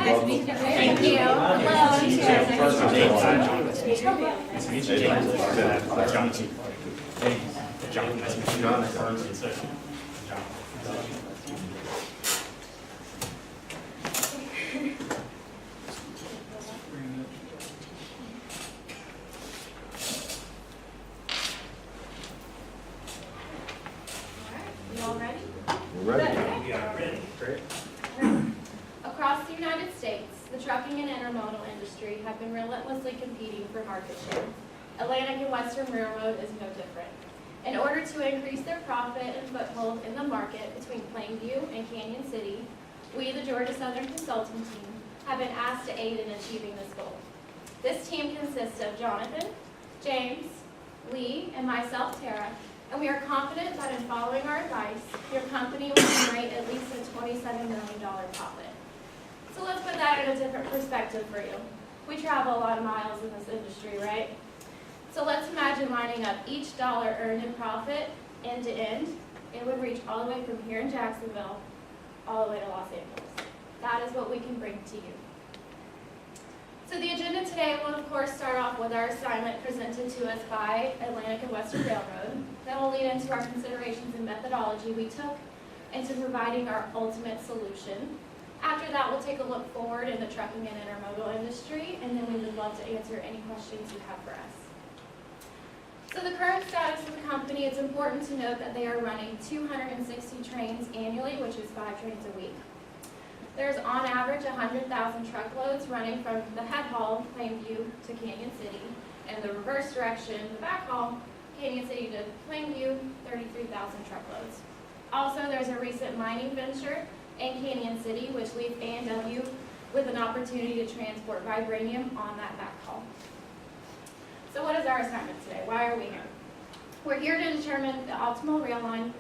Nice to meet you. Thank you. Hello. Nice to meet you, James. John. Hey, John. Nice to meet you. John. You all ready? We're ready. Good. We are ready. Great. Across the United States, the trucking and intermodal industry have been relentlessly competing for market share. Atlantic and Western Railroad is no different. In order to increase their profit and foothold in the market between Plainview and Canyon City, we, the Georgia Southern Consulting Team, have been asked to aid in achieving this goal. This team consists of Jonathan, James, Lee, and myself, Tara, and we are confident that in following our advice, your company will generate at least a $27 million profit. So let's put that in a different perspective for you. We travel a lot of miles in this industry, right? So let's imagine lining up each dollar earned in profit end to end. It would reach all the way from here in Jacksonville all the way to Los Angeles. That is what we can bring to you. So the agenda today will of course start off with our assignment presented to us by Atlantic and Western Railroad. That will lead into our considerations and methodology we took into providing our ultimate solution. After that, we'll take a look forward in the trucking and intermodal industry, and then we would love to answer any questions you have for us. So the current status of the company, it's important to note that they are running 260 trains annually, which is 5 trains a week. There's on average 100,000 truckloads running from the head haul, Plainview, to Canyon City, and the reverse direction, the back haul, Canyon City to Plainview, 33,000 truckloads. Also, there's a recent mining venture in Canyon City, which leaves A&W with an opportunity to transport vibranium on that back haul. So what is our assignment today? Why are we here? We're here to determine the optimal rail line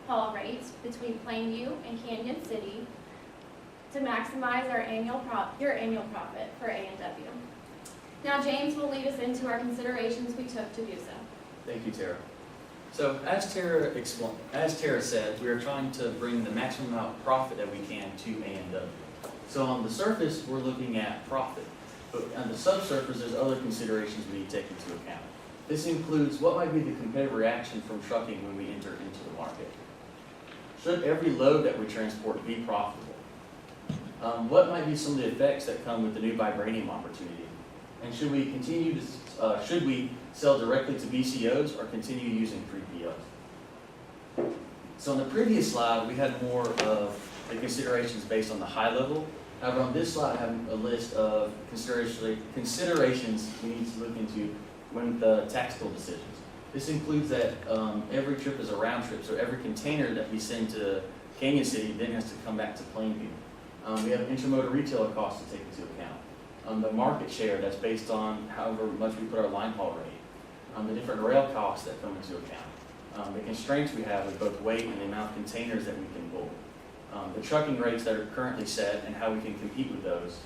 haul rates between Plainview and Canyon City to maximize your annual profit for A&W. Now James will lead us into our considerations we took to do so. Thank you, Tara. So as Tara said, we are trying to bring the maximum amount of profit that we can to A&W. So on the surface, we're looking at profit, but on the subsurface, there's other considerations we need to take into account. This includes what might be the competitive reaction from trucking when we enter into the market. Should every load that we transport be profitable? What might be some of the effects that come with the new vibranium opportunity? And should we continue to, should we sell directly to BCOs or continue using 3PLs? So on the previous slide, we had more of the considerations based on the high level. However, on this slide, I have a list of considerations we need to look into when the tactical decisions. This includes that every trip is a round trip, so every container that we send to Canyon City then has to come back to Plainview. We have intermodal retailer costs to take into account. The market share that's based on however much we put our line haul rate. The different rail costs that come into account. The constraints we have with both weight and the amount of containers that we can pull. The trucking rates that are currently set and how we can compete with those.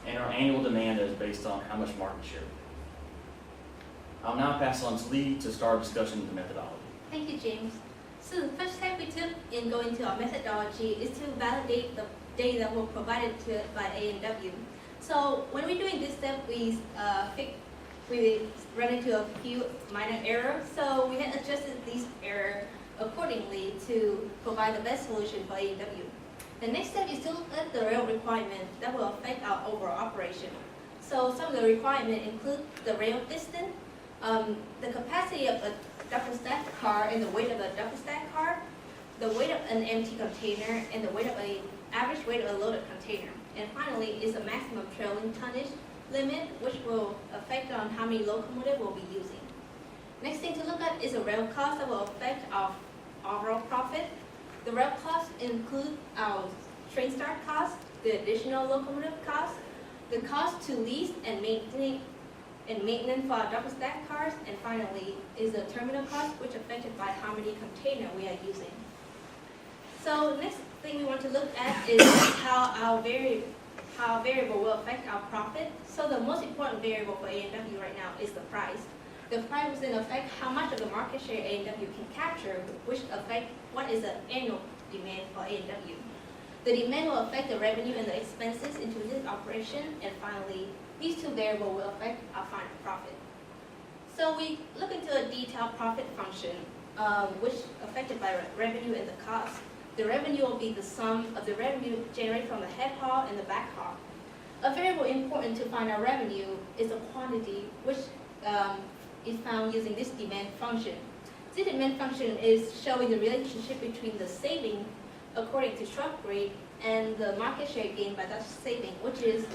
And our annual demand is based on how much market share. I'll now pass on to Lee to start discussion of the methodology. Thank you, James. So the first step we took in going to our methodology is to validate the data that were provided to us by A&W. So when we're doing this step, we run into a few minor errors. So we had adjusted these errors accordingly to provide the best solution for A&W. The next step is to look at the rail requirement that will affect our overall operation. So some of the requirements include the rail distance, the capacity of a double stack car and the weight of a double stack car, the weight of an empty container, and the weight of an average weight of a loaded container. And finally is the maximum trailing tonnage limit, which will affect on how many locomotives we'll be using. Next thing to look at is the rail cost that will affect our overall profit. The rail costs include our train start cost, the additional locomotive cost, the cost to lease and maintenance for our double stack cars, and finally is the terminal cost, which is affected by how many containers we are using. So next thing we want to look at is how variable will affect our profit. So the most important variable for A&W right now is the price. The price will then affect how much of the market share A&W can capture, which affect what is the annual demand for A&W. The demand will affect the revenue and the expenses into this operation, and finally, these two variables will affect our final profit. So we look into a detailed profit function, which affected by revenue and the cost. The revenue will be the sum of the revenue generated from the head haul and the back haul. A variable important to find our revenue is the quantity, which is found using this demand function. This demand function is showing the relationship between the saving according to truck rate and the market share gained by that saving, which is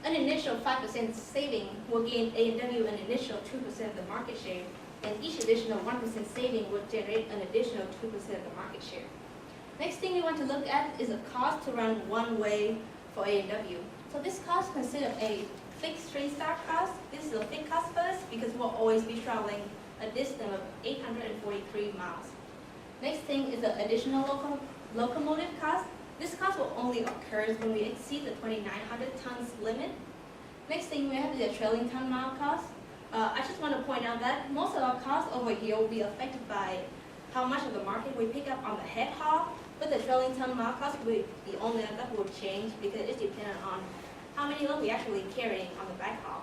an initial 5% saving will gain A&W an initial 2% of the market share, and each additional 1% saving will generate an additional 2% of the market share. Next thing we want to look at is the cost to run one way for A&W. So this cost consists of a fixed train start cost. This is a fixed cost for us because we'll always be traveling a distance of 843 miles. Next thing is the additional locomotive cost. This cost will only occur when we exceed the 2,900 tons limit. Next thing we have is the trailing ton mile cost. I just want to point out that most of our costs over here will be affected by how much of the market we pick up on the head haul, but the trailing ton mile cost will be only that will change because it's dependent on how many load we're actually carrying on the back haul.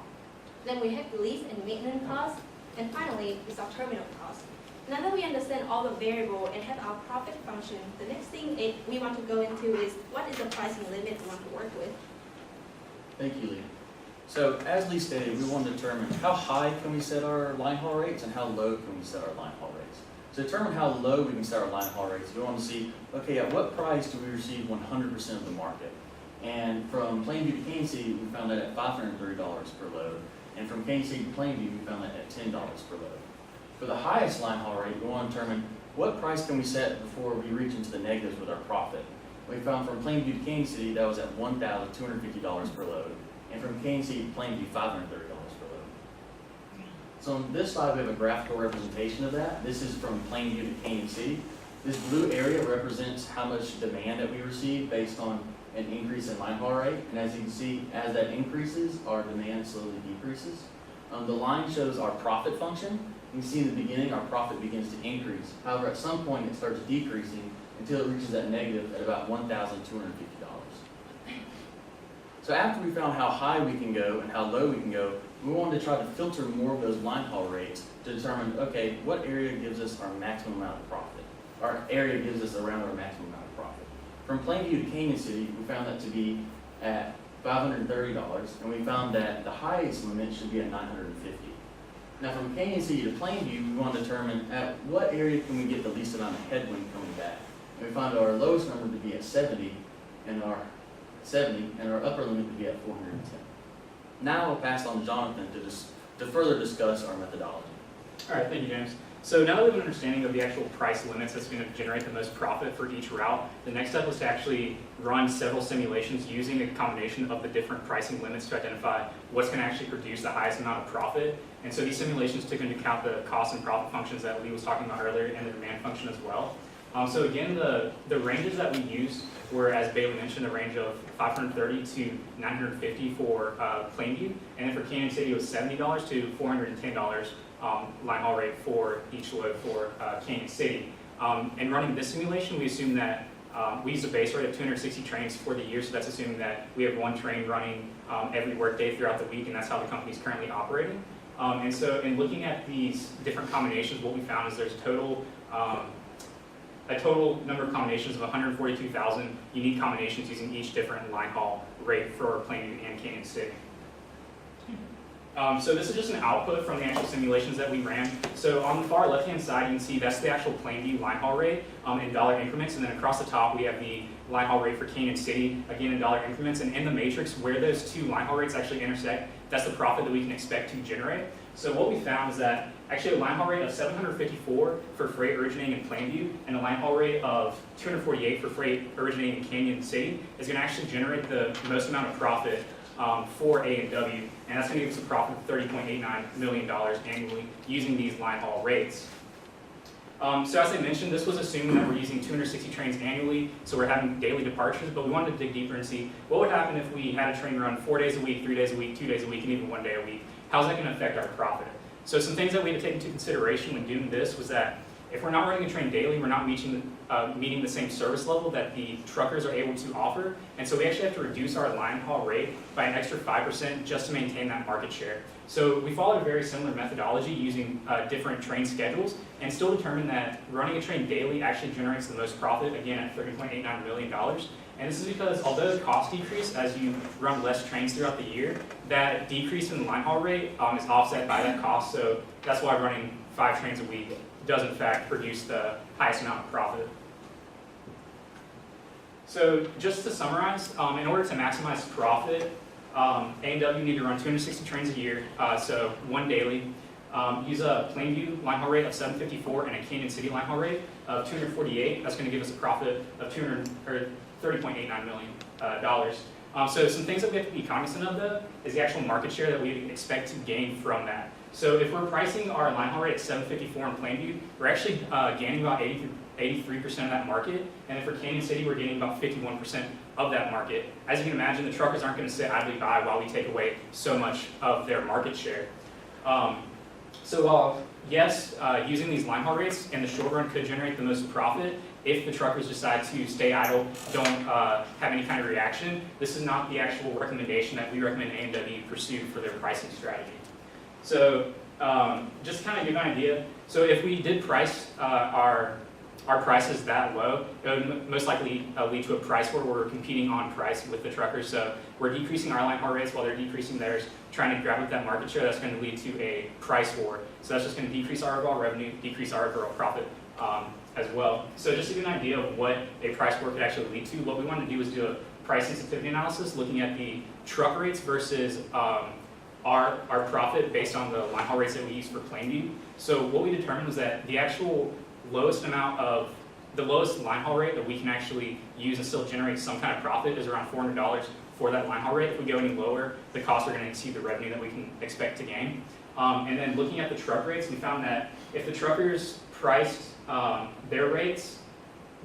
Then we have the lease and maintenance costs, and finally is our terminal cost. Now that we understand all the variables and have our profit function, the next thing we want to go into is what is the pricing limit we want to work with. Thank you, Lee. So as Lee stated, we want to determine how high can we set our line haul rates and how low can we set our line haul rates. To determine how low we can set our line haul rates, we want to see, okay, at what price do we receive 100% of the market? And from Plainview to Kansas City, we found that at $530 per load. And from Kansas City to Plainview, we found that at $10 per load. For the highest line haul rate, we want to determine what price can we set before we reach into the negatives with our profit. We found from Plainview to Kansas City, that was at $1,250 per load. And from Kansas City to Plainview, $530 per load. So on this slide, we have a graphical representation of that. This is from Plainview to Kansas City. This blue area represents how much demand that we receive based on an increase in line haul rate. And as you can see, as that increases, our demand slowly decreases. The line shows our profit function. You can see in the beginning, our profit begins to increase. However, at some point, it starts decreasing until it reaches that negative at about $1,250. So after we found how high we can go and how low we can go, we wanted to try to filter more of those line haul rates to determine, okay, what area gives us our maximum amount of profit? Our area gives us around our maximum amount of profit. From Plainview to Kansas City, we found that to be at $530, and we found that the highest limit should be at $950. Now from Kansas City to Plainview, we want to determine at what area can we get the least amount of headwind coming back. And we found our lowest number to be at 70, and our upper limit to be at 410. Now I'll pass on to Jonathan to further discuss our methodology. All right, thank you, James. So now that we have an understanding of the actual price limits that's going to generate the most profit for each route, the next step was to actually run several simulations using a combination of the different pricing limits to identify what's going to actually produce the highest amount of profit. And so these simulations took into account the cost and profit functions that Lee was talking about earlier and the demand function as well. So again, the ranges that we used were, as Bailey mentioned, a range of $530 to $950 for Plainview, and then for Kansas City it was $70 to $410 line haul rate for each load for Kansas City. And running this simulation, we assume that we use a base rate of 260 trains for the year, so that's assuming that we have one train running every workday throughout the week, and that's how the company is currently operating. And so in looking at these different combinations, what we found is there's a total number of combinations of 142,000 unique combinations using each different line haul rate for Plainview and Kansas City. So this is just an output from the actual simulations that we ran. So on the far left-hand side, you can see that's the actual Plainview line haul rate in dollar increments, and then across the top we have the line haul rate for Kansas City, again in dollar increments, and in the matrix where those two line haul rates actually intersect, that's the profit that we can expect to generate. So what we found is that actually a line haul rate of 754 for freight originating in Plainview and a line haul rate of 248 for freight originating in Kansas City is going to actually generate the most amount of profit for A&W, and that's going to give us a profit of $30.89 million annually using these line haul rates. So as I mentioned, this was assuming that we're using 260 trains annually, so we're having daily departures, but we wanted to dig deeper and see what would happen if we had a train run 4 days a week, 3 days a week, 2 days a week, and even 1 day a week. How's that going to affect our profit? So some things that we had to take into consideration when doing this was that if we're not running a train daily, we're not meeting the same service level that the truckers are able to offer. And so we actually have to reduce our line haul rate by an extra 5% just to maintain that market share. So we followed a very similar methodology using different train schedules and still determined that running a train daily actually generates the most profit, again at $30.89 million. And this is because although the costs decrease as you run less trains throughout the year, that decrease in the line haul rate is offset by that cost. So that's why running 5 trains a week does in fact produce the highest amount of profit. So just to summarize, in order to maximize profit, A&W need to run 260 trains a year, so 1 daily. Use a Plainview line haul rate of 754 and a Canyon City line haul rate of 248. That's going to give us a profit of $30.89 million. So some things that we have to be cognizant of though is the actual market share that we expect to gain from that. So if we're pricing our line haul rate at 754 in Plainview, we're actually gaining about 83% of that market. And if for Canyon City, we're gaining about 51% of that market. As you can imagine, the truckers aren't going to sit idly by while we take away so much of their market share. So while, yes, using these line haul rates in the short run could generate the most profit, if the truckers decide to stay idle, don't have any kind of reaction, this is not the actual recommendation that we recommend A&W pursue for their pricing strategy. So just to kind of give an idea, so if we did price our prices that low, it would most likely lead to a price war where we're competing on price with the truckers. So we're decreasing our line haul rates while they're decreasing theirs, trying to grab up that market share. That's going to lead to a price war. So that's just going to decrease our overall revenue, decrease our overall profit as well. So just to give an idea of what a price war could actually lead to, what we want to do is do a price sensitivity analysis looking at the truck rates versus our profit based on the line haul rates that we use for Plainview. So what we determined was that the actual lowest line haul rate that we can actually use and still generate some kind of profit is around $400 for that line haul rate. If we go any lower, the costs are going to exceed the revenue that we can expect to gain. And then looking at the truck rates, we found that if the truckers priced their rates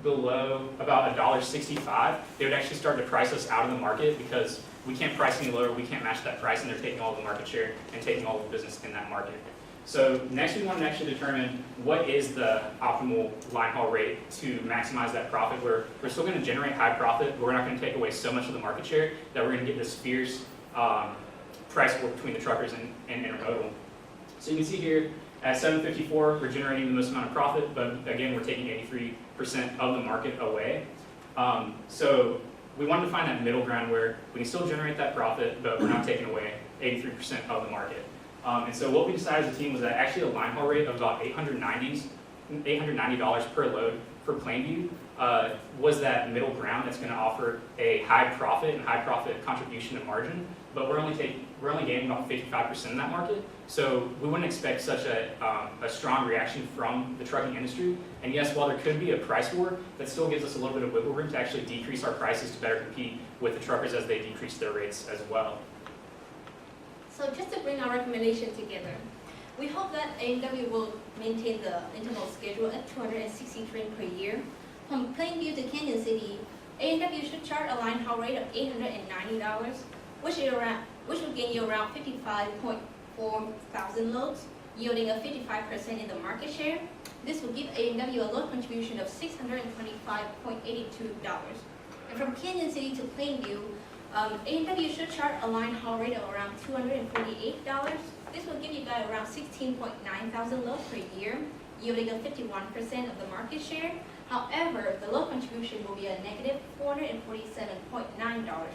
below about $1.65, they would actually start to price us out of the market because we can't price any lower, we can't match that price, and they're taking all the market share and taking all the business in that market. So next we want to actually determine what is the optimal line haul rate to maximize that profit. We're still going to generate high profit, but we're not going to take away so much of the market share that we're going to get this fierce price war between the truckers and intermodal. So you can see here at 754, we're generating the most amount of profit, but again, we're taking 83% of the market away. So we wanted to find that middle ground where we can still generate that profit, but we're not taking away 83% of the market. And so what we decided as a team was that actually a line haul rate of about $890 per load for Plainview was that middle ground that's going to offer a high profit and high profit contribution and margin, but we're only gaining about 55% in that market. So we wouldn't expect such a strong reaction from the trucking industry. And yes, while there could be a price war, that still gives us a little bit of wiggle room to actually decrease our prices to better compete with the truckers as they decrease their rates as well. So just to bring our recommendation together, we hope that A&W will maintain the intermodal schedule at 260 trains per year. From Plainview to Canyon City, A&W should charge a line haul rate of $890, which will gain you around 55.4 thousand loads, yielding a 55% in the market share. This will give A&W a load contribution of $625.82. And from Canyon City to Plainview, A&W should charge a line haul rate of around $248. This will give you guys around 16.9 thousand loads per year, yielding a 51% of the market share. However, the load contribution will be a negative $447.9.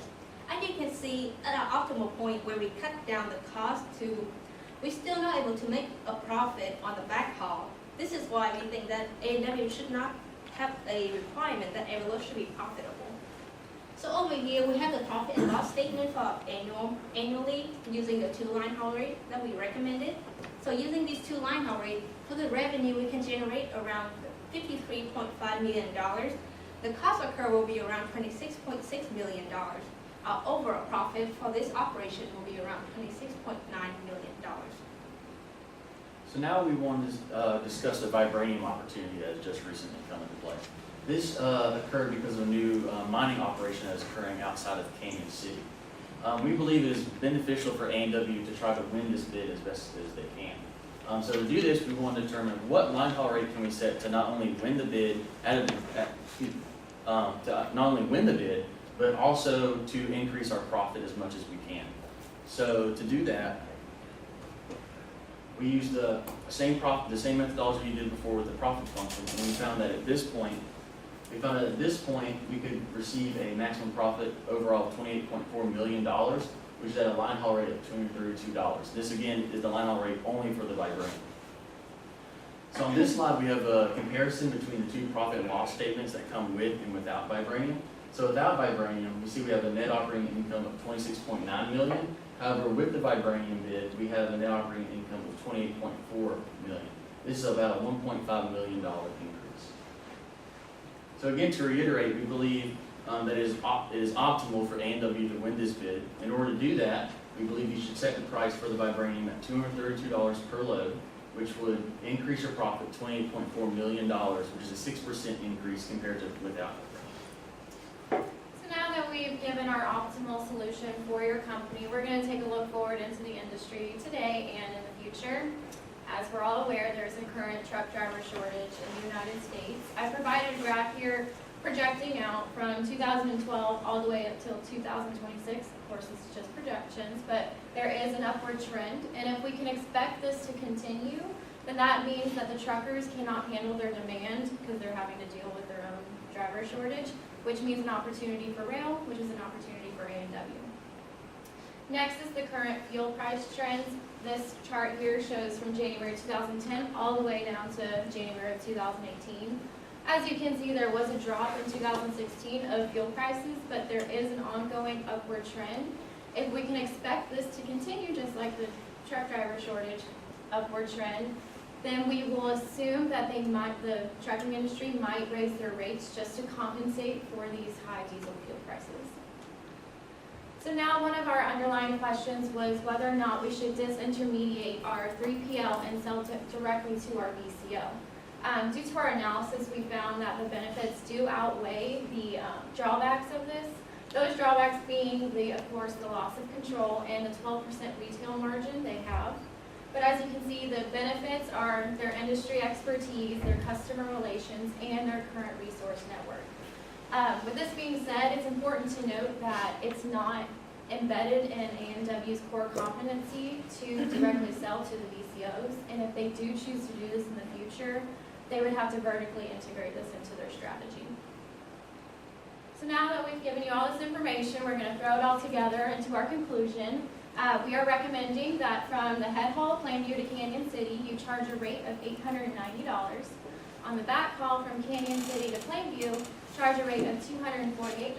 As you can see, at our optimal point where we cut down the cost we're still not able to make a profit on the backhaul. This is why we think that A&W should not have a requirement that every load should be profitable. So over here, we have the profit and loss statement for annually using the 2 line haul rate that we recommended. So using these 2 line haul rates, for the revenue, we can generate around $53.5 million. The cost occur will be around $26.6 million. Our overall profit for this operation will be around $26.9 million. So now we want to discuss the vibranium opportunity that has just recently come into play. This occurred because of a new mining operation that is occurring outside of Canyon City. We believe it is beneficial for A&W to try to win this bid as best as they can. So to do this, we want to determine what line haul rate can we set to not only win the bid to not only win the bid, but also to increase our profit as much as we can. So to do that, we used the same methodology we did before with the profit function, and we found that at this point, we could receive a maximum profit overall of $28.4 million, which is at a line haul rate of $232. This again is the line haul rate only for the vibranium. So on this slide, we have a comparison between the two profit and loss statements that come with and without vibranium. So without vibranium, we see we have a net operating income of $26.9 million. However, with the vibranium bid, we have a net operating income of $28.4 million. This is about a $1.5 million increase. So again, to reiterate, we believe that it is optimal for A&W to win this bid. In order to do that, we believe you should set the price for the vibranium at $232 per load, which would increase your profit $28.4 million, which is a 6% increase compared to without. So now that we've given our optimal solution for your company, we're going to take a look forward into the industry today and in the future. As we're all aware, there's a current truck driver shortage in the United States. I provided a graph here projecting out from 2012 all the way up till 2026. Of course, this is just projections, but there is an upward trend. And if we can expect this to continue, then that means that the truckers cannot handle their demand because they're having to deal with their own driver shortage, which means an opportunity for rail, which is an opportunity for A&W. Next is the current fuel price trends. This chart here shows from January 2010 all the way down to January of 2018. As you can see, there was a drop in 2016 of fuel prices, but there is an ongoing upward trend. If we can expect this to continue, just like the truck driver shortage upward trend, then we will assume that the trucking industry might raise their rates just to compensate for these high diesel fuel prices. So now one of our underlying questions was whether or not we should disintermediate our 3PL and sell directly to our BCO. Due to our analysis, we found that the benefits do outweigh the drawbacks of this. Those drawbacks being, of course, the loss of control and the 12% retail margin they have. But as you can see, the benefits are their industry expertise, their customer relations, and their current resource network. With this being said, it's important to note that it's not embedded in A&W's core competency to directly sell to the BCOs, and if they do choose to do this in the future, they would have to vertically integrate this into their strategy. So now that we've given you all this information, we're going to throw it all together into our conclusion. We are recommending that from the head haul, Plainview to Canyon City, you charge a rate of $890. On the back haul from Canyon City to Plainview, charge a rate of $248.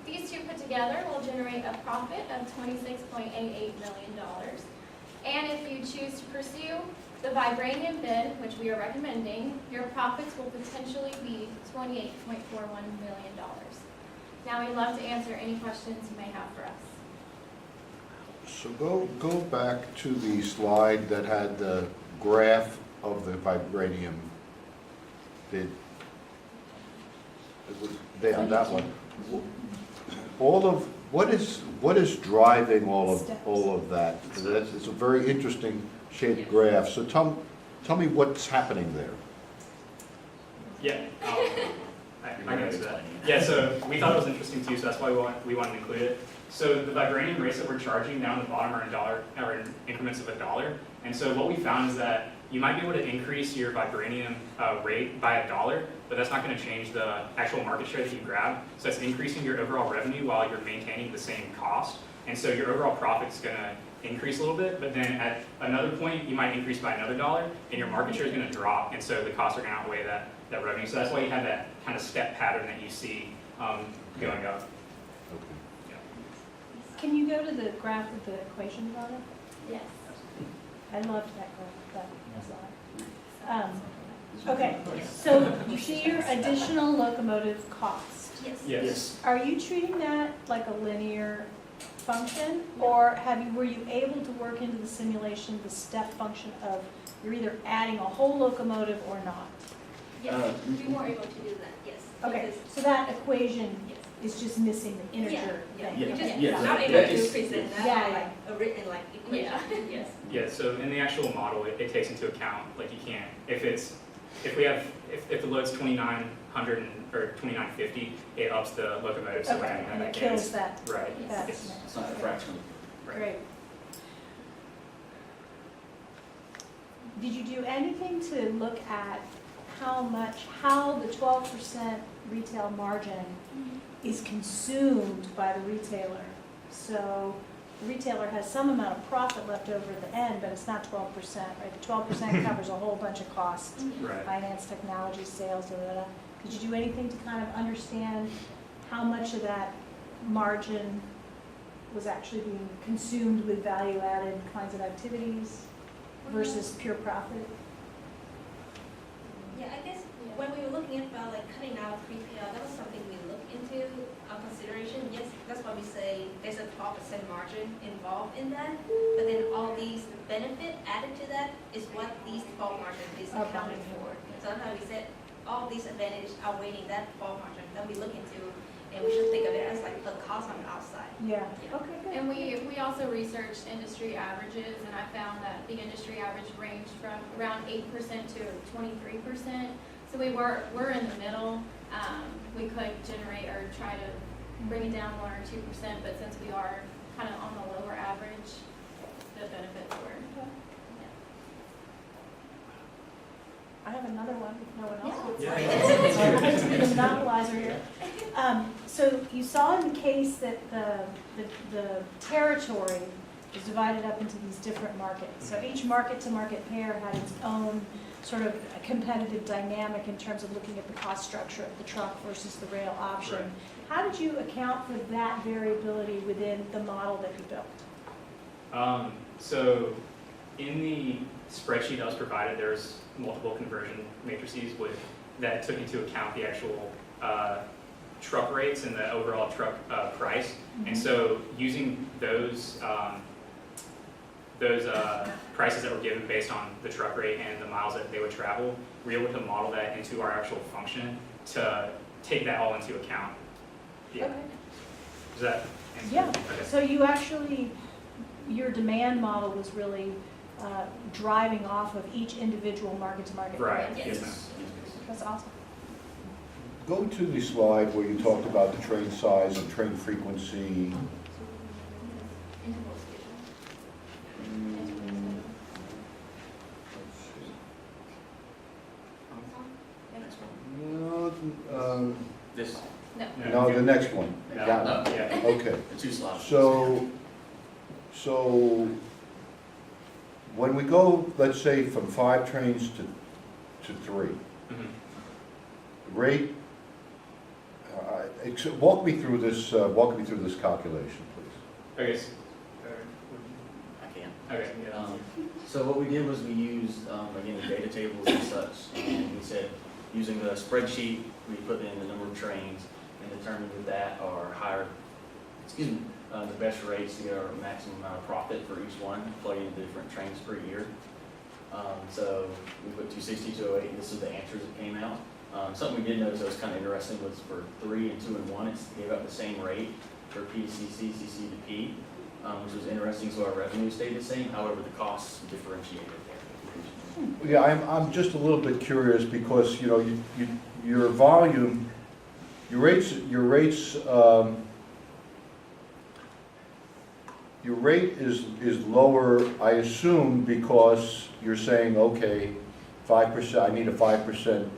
These two put together will generate a profit of $26.88 million. And if you choose to pursue the vibranium bid, which we are recommending, your profits will potentially be $28.41 million. Now we'd love to answer any questions you may have for us. So go back to the slide that had the graph of the vibranium bid. It was there, that one. What is driving all of that? It's a very interesting shaped graph. So tell me what's happening there. Yeah, I can answer that. Yeah, so we thought it was interesting too, so that's why we wanted to include it. So the vibranium rates that we're charging down the bottom are in increments of $1. And so what we found is that you might be able to increase your vibranium rate by $1, but that's not going to change the actual market share that you grab. So it's increasing your overall revenue while you're maintaining the same cost. And so your overall profit's going to increase a little bit, but then at another point, you might increase by another $1, and your market share is going to drop, and so the costs are going to outweigh that revenue. So that's why you have that kind of step pattern that you see going up. Okay. Can you go to the graph with the equations on it? Yes. I loved that graph, that slide. Okay, so you see your additional locomotive cost. Yes. Yes. Are you treating that like a linear function, or were you able to work into the simulation the step function of you're either adding a whole locomotive or not? Yes, we were able to do that, yes. Okay, Because- so that equation Yes. It's just missing the integer Yeah, thing. Yeah. we Okay. just Yeah. not That able is- to present that Yeah, on like a written like equation. Yeah. Yes. Yeah, so in the actual model, it takes into account, like you can't, if the load's 2,900 or 2,950, it ups the locomotive, so we're Okay, gonna have and it that kills gains. that. Right. That. Yes. It's not a fraction. Right. Great. Did you do anything to look at how the 12% retail margin is consumed by the retailer? So the retailer has some amount of profit left over at the end, but it's not 12%, right? The 12% covers a whole bunch of costs, Right. finance, technology, sales, da, da, da. Did you do anything to kind of understand how much of that margin was actually being consumed with value-added kinds of activities versus pure profit? Yeah, I guess when we were looking at about like cutting out 3PL, that was something we looked into consideration. Yes, that's why we say there's a 12% margin involved in that. But then all these benefit added to that is what these 12 margin is Okay. accounted for. So that's how we said all these advantages outweighing that 12 margin that we look into, and we should think of it as like a cost on the outside. Yeah, Yeah. okay, good. And we also researched industry averages, and I found that the industry average ranged from around 8% to 23%. So we're in the middle. We could generate or try to bring it down 1 or 2%, but since we are kind of on the lower average, the benefits were. I have another one, if no one else would. Yeah. Sorry, I hate to be the monopolizer here. So you saw in the case that the territory is divided up into these different markets. So each market-to-market pair had its own sort of competitive dynamic in terms of looking at the cost structure of the truck versus the rail option. Right. How did you account for that variability within the model that you built? So in the spreadsheet that was provided, there's multiple conversion matrices that took into account the actual truck rates and the overall truck price. And so using those prices that were given based on the truck rate and the miles that they would travel, we were able to model that into our actual function to take that all into account. Yeah. Okay. Does that answer? Yeah. Okay. So you actually, your demand model was really driving off of each individual market-to-market. Right, pair. yes, ma'am. That's awesome. Go to the slide where you talked about the train size and train frequency. Interval schedule. Next one. No, This, no, the next one. No, That one. no, Yeah. Okay. the two slides. So when we go, let's say, from 5 trains to 3, Mhm. rate, walk me through this calculation, please. Okay. I can. Okay, yeah. So what we did was we used, again, the data tables and such, and we said, using the spreadsheet, we put in the number of trains and determined that our higher, the best rates to get our maximum amount of profit for each one, plug in different trains per year. So we put 260, 208, and this is the answers that came out. Something we did notice that was kind of interesting was for 3 and 2 and 1, it gave out the same rate for P to CC, CC to P, which was interesting, so our revenue stayed the same, however, the costs differentiated there. Yeah, I'm just a little bit curious because, you know, your volume, your rates, your rate is lower, I assume, because you're saying, okay, 5%, I need a 5%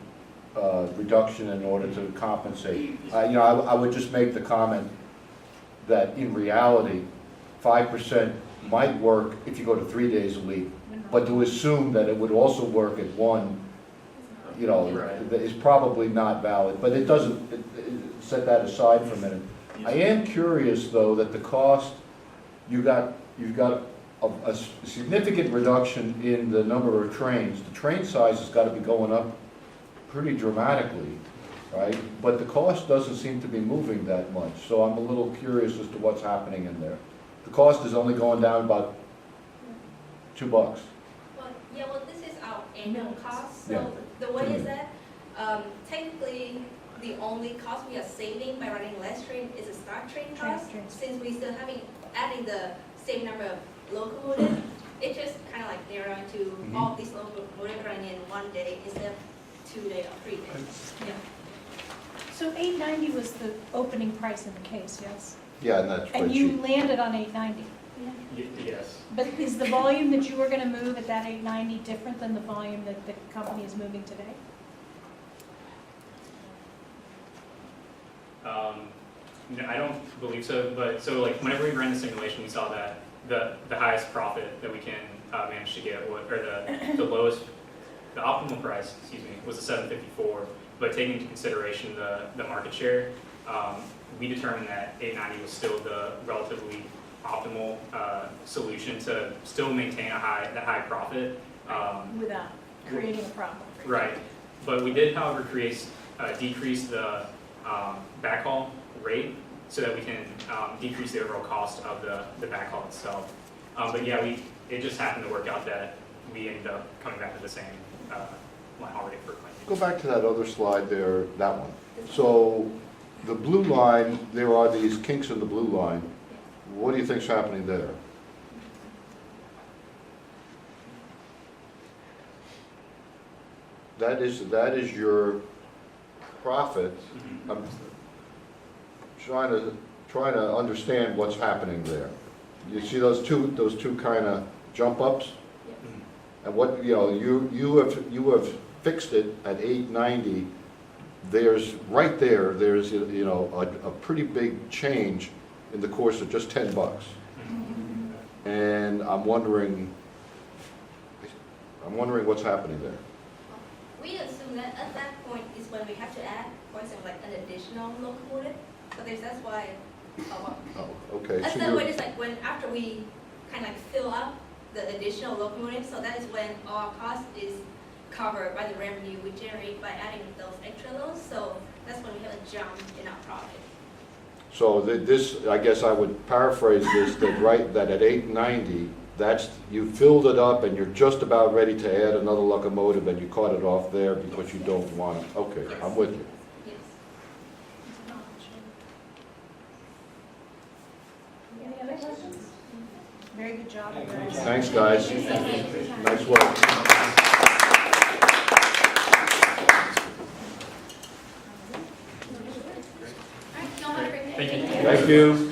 reduction in order to compensate. You know, I would just make the comment that in reality, 5% might work if you go to 3 days a week, but to assume that it would also work at 1, you know, Right. is probably not valid, but it doesn't, set that aside for a minute. I am curious, though, that the cost, you've got a significant reduction in the number of trains. The train size has got to be going up pretty dramatically, right? But the cost doesn't seem to be moving that much, so I'm a little curious as to what's happening in there. The cost is only going down about $2. Well, this is our annual cost, Yeah. so the way is that, technically, the only cost we are saving by running less train is the start train cost. Trains. Since we still adding the same number of locomotives, it just kind of like narrow to all of these locomotives running in one day instead of 2 days or 3 days. Yeah. So 890 was the opening price in the case, yes? Yeah, and that's And you spreadsheet. landed on 890. Yes. But is the volume that you were going to move at that 890 different than the volume that the company is moving today? No, I don't believe so, but so like whenever we ran the simulation, we saw that the highest profit that we can manage to get, or the lowest, the optimal price, excuse me, was the 754. But taking into consideration the market share, we determined that 890 was still the relatively optimal solution to still maintain that high profit. Without creating a problem. Right, but we did, however, decrease the backhaul rate so that we can decrease the overall cost of the backhaul itself. But yeah, it just happened to work out that we ended up coming back to the same line haul rate per claim. Go back to that other slide there, that one. So the blue line, there are these kinks in the blue line. What do you think's happening there? That is your profit. Mhm. I'm trying to understand what's happening there. You see those two kind of jump ups? Mhm. And what, you have fixed it at 890. There's, right there's, a pretty big change in the course of just $10. And I'm wondering what's happening there. We assume that at that point is when we have to add, for example, like an additional locomotive. So that's why, Oh, okay. at So that you're- point, it's like when after we kind of like fill up the additional locomotive, so that is when our cost is covered by the revenue we generate by adding those extra loads. So that's when we have a jump in our profit. So this, I guess I would paraphrase this, that at 890, you filled it up and you're just about ready to add another locomotive and you caught it off there because you don't want it. Okay, I'm with you. Yes. Any other questions? Very good job, guys. Thanks, guys. Nice work. All right, y'all have a great day. Thank you. Thank you.